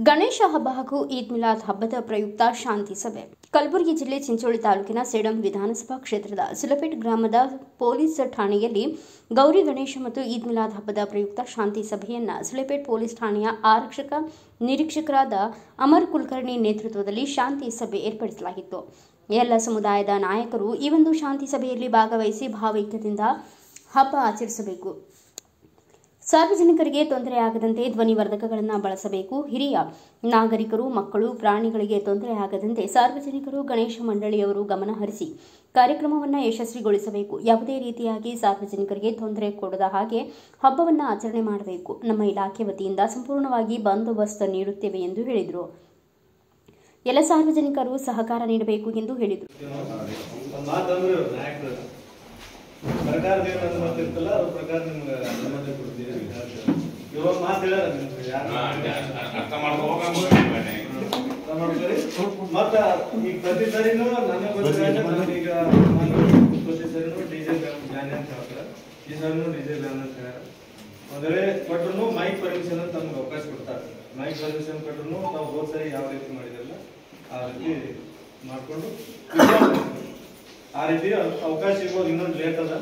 ಗಣೇಶ ಹಬ್ಬ ಹಾಗೂ ಈದ್ ಮಿಲಾದ್ ಹಬ್ಬದ ಪ್ರಯುಕ್ತ ಶಾಂತಿ ಸಭೆ. ಕಲಬುರಗಿ ಜಿಲ್ಲೆ ಚಿಂಚೋಳಿ ತಾಲೂಕಿನ ಸೇಡಂ ವಿಧಾನಸಭಾ ಕ್ಷೇತ್ರದ ಸುಲಪೇಟ್ ಗ್ರಾಮದ ಪೊಲೀಸ್ ಠಾಣೆಯಲ್ಲಿ ಗೌರಿ ಗಣೇಶ ಮತ್ತು ಈದ್ ಮಿಲಾದ್ ಹಬ್ಬದ ಪ್ರಯುಕ್ತ ಶಾಂತಿ ಸಭೆಯನ್ನು ಸುಲಪೇಟ್ ಪೊಲೀಸ್ ಠಾಣೆಯ ಆರಕ್ಷಕ ನಿರೀಕ್ಷಕರಾದ ಅಮರ್ ಕುಲಕರ್ಣಿ ನೇತೃತ್ವದಲ್ಲಿ ಶಾಂತಿ ಸಭೆ ಏರ್ಪಡಿಸಲಾಗಿತ್ತು. ಎಲ್ಲ ಸಮುದಾಯದ ನಾಯಕರು ಈ ಒಂದು ಶಾಂತಿ ಸಭೆಯಲ್ಲಿ ಭಾಗವಹಿಸಿ ಭಾವೈಕ್ಯದಿಂದ ಹಬ್ಬ ಆಚರಿಸಬೇಕು. ಸಾರ್ವಜನಿಕರಿಗೆ ತೊಂದರೆಯಾಗದಂತೆ ಧ್ವನಿವರ್ಧಕಗಳನ್ನು ಬಳಸಬೇಕು. ಹಿರಿಯ ನಾಗರಿಕರು, ಮಕ್ಕಳು, ಪ್ರಾಣಿಗಳಿಗೆ ತೊಂದರೆಯಾಗದಂತೆ ಸಾರ್ವಜನಿಕರು, ಗಣೇಶ ಮಂಡಳಿಯವರು ಗಮನ ಹರಿಸಿ ಕಾರ್ಯಕ್ರಮವನ್ನು ಯಶಸ್ವಿಗೊಳಿಸಬೇಕು. ಯಾವುದೇ ರೀತಿಯಾಗಿ ಸಾರ್ವಜನಿಕರಿಗೆ ತೊಂದರೆ ಕೊಡದ ಹಾಗೆ ಹಬ್ಬವನ್ನು ಆಚರಣೆ ಮಾಡಬೇಕು. ನಮ್ಮ ಇಲಾಖೆ ವತಿಯಿಂದ ಸಂಪೂರ್ಣವಾಗಿ ಬಂದೋಬಸ್ತ್ ನೀಡುತ್ತೇವೆ ಎಂದು ಹೇಳಿದರು. ಎಲ್ಲ ಸಾರ್ವಜನಿಕರು ಸಹಕಾರ ನೀಡಬೇಕು ಎಂದು ಹೇಳಿದರು. ಸರ್ಕಾರದ ಅನುಮತಿ ಇರ್ತಲ್ಲ, ಅದ್ರ ಪ್ರಕಾರ ನಿಮ್ಗೆ ಅನುಮತಿ ಕೊಡ್ತೀವಿ. ಇವಾಗ ಮಾತಾಡ ಮತ್ತ ಈಗ ಪ್ರತಿ ಸರಿನೂ ನನಗೆ ಈಗ ಪ್ರತಿ ಸರಿನೂ ಡಿಜೆ ಬ್ಯಾನ್ ಅಂತ ಹೇಳ್ತಾರೆ. ಈ ಸರಿನೂ ಡಿಜೆ ಬ್ಯಾನ್ ಅಂತ ಹೇಳ್ಯಾರ. ಅಂದ್ರೆ ಕೊಟ್ಟರು ಮೈಕ್ ಪರ್ಮಿಷನ್ ಅಂತ ನಮ್ಗೆ ಅವಕಾಶ ಕೊಡ್ತಾರೆ. ಮೈಕ್ ಪರ್ಮಿಷನ್ ಕೊಟ್ಟರು ನಾವು ಹೋದ್ ಸರಿ ಯಾವ ರೀತಿ ಮಾಡಿದ್ರಲ್ಲ ಆ ರೀತಿ ಮಾಡ್ಕೊಂಡು ಆ ರೀತಿ ಅವಕಾಶ ಸಿಗೋದು ಇನ್ನೊಂದು ಲೇಟ್ ಅದ.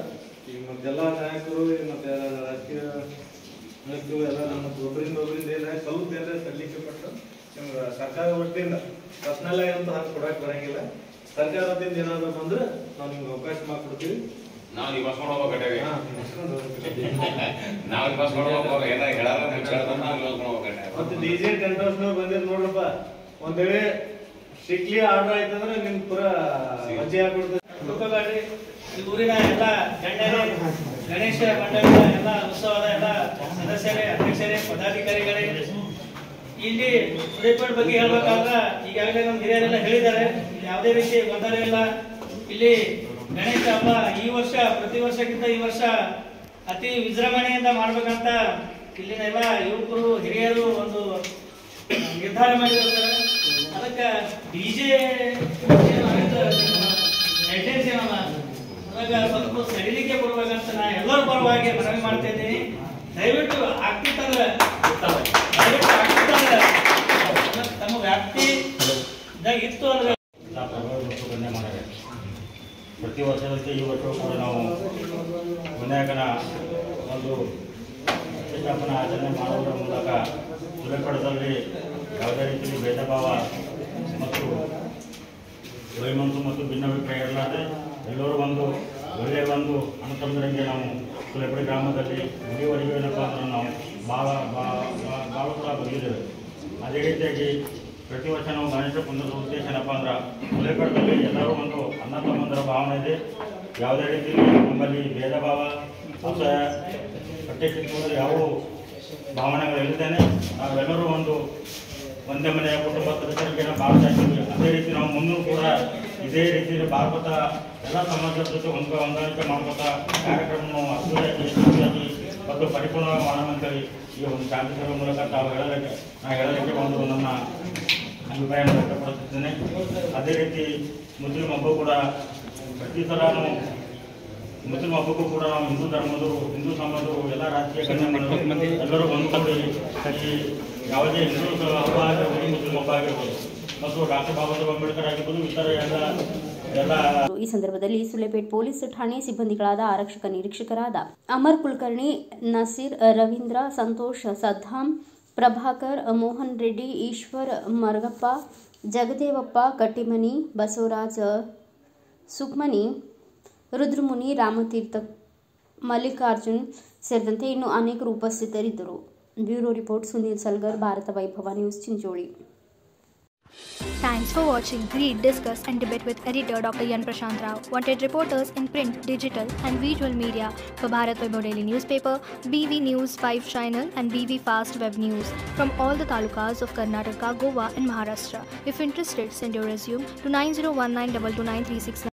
ಈಗ ಮತ್ತೆಲ್ಲ ನಾಯಕರು ಮತ್ತೆ ರಾಜಕೀಯ ನಾಯಕರು ಎಲ್ಲ ನಮ್ಮ ಒಬ್ಬರಿಂದ ಏನಾರ ಸ್ವಲ್ಪ ಏನಾರ ಸಲ್ಲಿಕೆ ಪಟ್ಟು ನಿಮ್ಗೆ ಸರ್ಕಾರ ವತಿಯಿಂದ ಪರ್ಸನಲ್ ಆಗಿ ಅಂತ ಹಾಕಿ ಕೊಡಕ್ಕೆ ಬರಂಗಿಲ್ಲ. ಸರ್ಕಾರ ವತಿಯಿಂದ ಏನಾದ್ರು ಬಂದ್ರೆ ನಾವು ನಿಮ್ಗೆ ಅವಕಾಶ ಮಾಡ್ಕೊಡ್ತೀವಿ. ಮತ್ತೆ ಡಿಜೆ ಟೆಂಟ್ ಹೌಸ್ನವ್ರು ಬಂದಿರ್ ನೋಡ್ರಪ್ಪ, ಒಂದ್ ವೇಳೆ ಸ್ಟ್ರಿಕ್ಟ್ಲಿ ಆರ್ಡರ್ ಆಯ್ತಂದ್ರೆ ನಿಮ್ ಪೂರ ವಜೆ ಆಗ್ಬಿಡ್ತದೆ. ಈ ಊರಿನ ಎಲ್ಲ ಗಣ್ಯರೇ, ಗಣೇಶ ಮಂಡಳಿಯ ಎಲ್ಲ ಉತ್ಸವದ ಎಲ್ಲ ಸದಸ್ಯರೇ, ಅಧ್ಯಕ್ಷರೇ, ಪದಾಧಿಕಾರಿಗಳೇ, ಇಲ್ಲಿ ಸುರೇಪೇಟ್ ಬಗ್ಗೆ ಹೇಳ್ಬೇಕಾದ್ರೆ ಈಗಾಗಲೇ ನಮ್ಮ ಹಿರಿಯರೆಲ್ಲ ಹೇಳಿದ್ದಾರೆ. ಯಾವುದೇ ರೀತಿ ಗೊಂದಲ ಇಲ್ಲ. ಇಲ್ಲಿ ಗಣೇಶ ಹಬ್ಬ ಈ ವರ್ಷ ಪ್ರತಿ ವರ್ಷಕ್ಕಿಂತ ಈ ವರ್ಷ ಅತಿ ವಿಜೃಂಭಣೆಯಿಂದ ಮಾಡ್ಬೇಕಂತ ಇಲ್ಲಿನ ಎಲ್ಲ ಯುವಕರು, ಹಿರಿಯರು ಒಂದು ನಿರ್ಧಾರ ಮಾಡಿರ್ತಾರೆ. ಅದಕ್ಕೆ ಡಿಜೆ ಗೈಡ್ಲೈನ್ಸ್ ಏನಲ್ಲ ಸ್ವಲ್ಪ ಸಡಿಲಿಕೆ ಕೊಡ್ಬೇಕಂತ ನಾ ಎಲ್ಲರ ಪರವಾಗಿ ಮನವಿ ಮಾಡ್ತಾ ಇದ್ದೀನಿ. ದಯವಿಟ್ಟು ಆಗ್ತಿತ್ತಂದ್ರೆ ತಮ್ಮ ವ್ಯಾಪ್ತಿ ಇತ್ತು ಅಂದ್ರೆ ಪ್ರತಿ ವರ್ಷದಂತೆ ಈ ವರ್ಷವೂ ಕೂಡ ನಾವು ವಿನಾಯಕನ ಒಂದು ಪ್ರತಿಷ್ಠಾಪನಾ ಆಚರಣೆ ಮಾಡುವುದರ ಮೂಲಕ ಸುರೇಪೇಟದಲ್ಲಿ ಯಾವುದೇ ರೀತಿಯಲ್ಲಿ ಭೇದ ಭಾವ ಮತ್ತು ವೈಮನಸ್ಸು ಮತ್ತು ಭಿನ್ನಾಭಿಪ್ರಾಯ ಇರಲಾರದೆ ಎಲ್ಲರೂ ಒಂದು ಒಳ್ಳೆಯ ಒಂದು ಅನುತಂದರಂಗೆ ನಾವು ಸುರೇಪೇಟೆ ಗ್ರಾಮದಲ್ಲಿ ಇಲ್ಲಿವರೆಗೂ ಏನಪ್ಪ ಅಂದ್ರೆ ನಾವು ಭಾಳ ಕೂಡ ಬಂದಿದ್ದೇವೆ. ಅದೇ ರೀತಿಯಾಗಿ ಪ್ರತಿ ವರ್ಷ ನಾವು ಗಣೇಶ ಕುಂದದ ಉದ್ದೇಶ ಏನಪ್ಪ ಅಂದ್ರೆ ಸುರೇಪೇಟದಲ್ಲಿ ಎಲ್ಲರೂ ಒಂದು ಅಣ್ಣ ತಮ್ಮಂದರ ಭಾವನೆ ಇದೆ. ಯಾವುದೇ ರೀತಿಯಲ್ಲಿ ನಮ್ಮಲ್ಲಿ ಭೇದ ಭಾವ ಅಸಹ್ಯ ಪಠ್ಯಕ್ಕಿಂತ ಯಾವ ಭಾವನೆಗಳು ಇಲ್ಲದೇನೆ ನಾವೆಲ್ಲರೂ ಒಂದು ಒಂದೇ ಮನೆಯ ಕುಟುಂಬ ಸದಸ್ಯರಿಗೆ ಭಾಗವಹಿಸ್ತೀವಿ. ಅದೇ ರೀತಿ ನಾವು ಮುಂದೂ ಕೂಡ ಇದೇ ರೀತಿಯಲ್ಲಿ ಭಾಗವತ ಎಲ್ಲ ಸಮಾಜದ ಜೊತೆ ಹೊಂದಾಣಿಕೆ ಮಾಡ್ಕೊತ ಕಾರ್ಯಕ್ರಮವನ್ನು ಅದ್ದೂರಿಯಾಗಿ ಮತ್ತು ಪರಿಪೂರ್ಣವಾಗಿ ಮಾಡೋಣಂತೇಳಿ ಈ ಒಂದು ಶಾಂತಿ ಸಭೆ ಮೂಲಕ ತಾವು ಹೇಳಲಿಕ್ಕೆ ಒಂದು ನನ್ನ ಅಭಿಪ್ರಾಯವನ್ನು ವ್ಯಕ್ತಪಡಿಸುತ್ತೇನೆ. ಅದೇ ರೀತಿ ಮುಸ್ಲಿಂ ಹಬ್ಬ ಕೂಡ ಪ್ರತಿ ಸಲನೂ ಮುಸ್ಲಿಂ ಹಬ್ಬಕ್ಕೂ ಕೂಡ ನಾವು ಹಿಂದೂ ಧರ್ಮದವರು, ಹಿಂದೂ ಸಮಾಜದವರು, ಎಲ್ಲ ರಾಜಕೀಯ ಗಣ್ಯರು ಎಲ್ಲರೂ ಹೊಂದ್ಕೊಂಡು ಯಾವುದೇ ಹಿಂದೂ ಹಬ್ಬ ಆಗಿರ್ಬೋದು, ಮುಸ್ಲಿಂ ಹಬ್ಬ ಆಗಿರ್ಬೋದು ಮತ್ತು ಡಾಕ್ಟರ್ ಬಾಬಾ ಸಾಹೇಬ್ ಅಂಬೇಡ್ಕರ್ ಆಗಿರ್ಬೋದು, ಇತರ ಎಲ್ಲ. ಈ ಸಂದರ್ಭದಲ್ಲಿ ಸುಲೇಪೇಟ್ ಪೊಲೀಸ್ ಠಾಣೆ ಸಿಬ್ಬಂದಿಗಳಾದ ಆರಕ್ಷಕ ನಿರೀಕ್ಷಕರಾದ ಅಮರ್ ಕುಲಕರ್ಣಿ, ನಸೀರ್, ರವೀಂದ್ರ, ಸಂತೋಷ್, ಸದ್ದಾಂ, ಪ್ರಭಾಕರ್, ಮೋಹನ್ ರೆಡ್ಡಿ, ಈಶ್ವರ್, ಮರಗಪ್ಪ, ಜಗದೇವಪ್ಪ, ಕಟ್ಟಿಮನಿ, ಬಸವರಾಜ್, ಸುಕ್ಮನಿ, ರುದ್ರಮುನಿ, ರಾಮತೀರ್ಥ, ಮಲ್ಲಿಕಾರ್ಜುನ್ ಸೇರಿದಂತೆ ಇನ್ನೂ ಅನೇಕರು ಉಪಸ್ಥಿತರಿದ್ದರು. ಬ್ಯೂರೋ ರಿಪೋರ್ಟ್ ಸುನೀಲ್ ಸಲ್ಗರ್, ಭಾರತ ವೈಭವ news, Chincholi. Thanks for watching. Read, discuss and debate with editor Dr. Yan Prashant Rao. Wanted reporters in print, digital and visual media for Bharat Vaibhav Daily Newspaper, BV News 5 Channel and BV Fast Web News from all the talukas of Karnataka, Goa and Maharashtra. If interested, send your resume to 9019229369.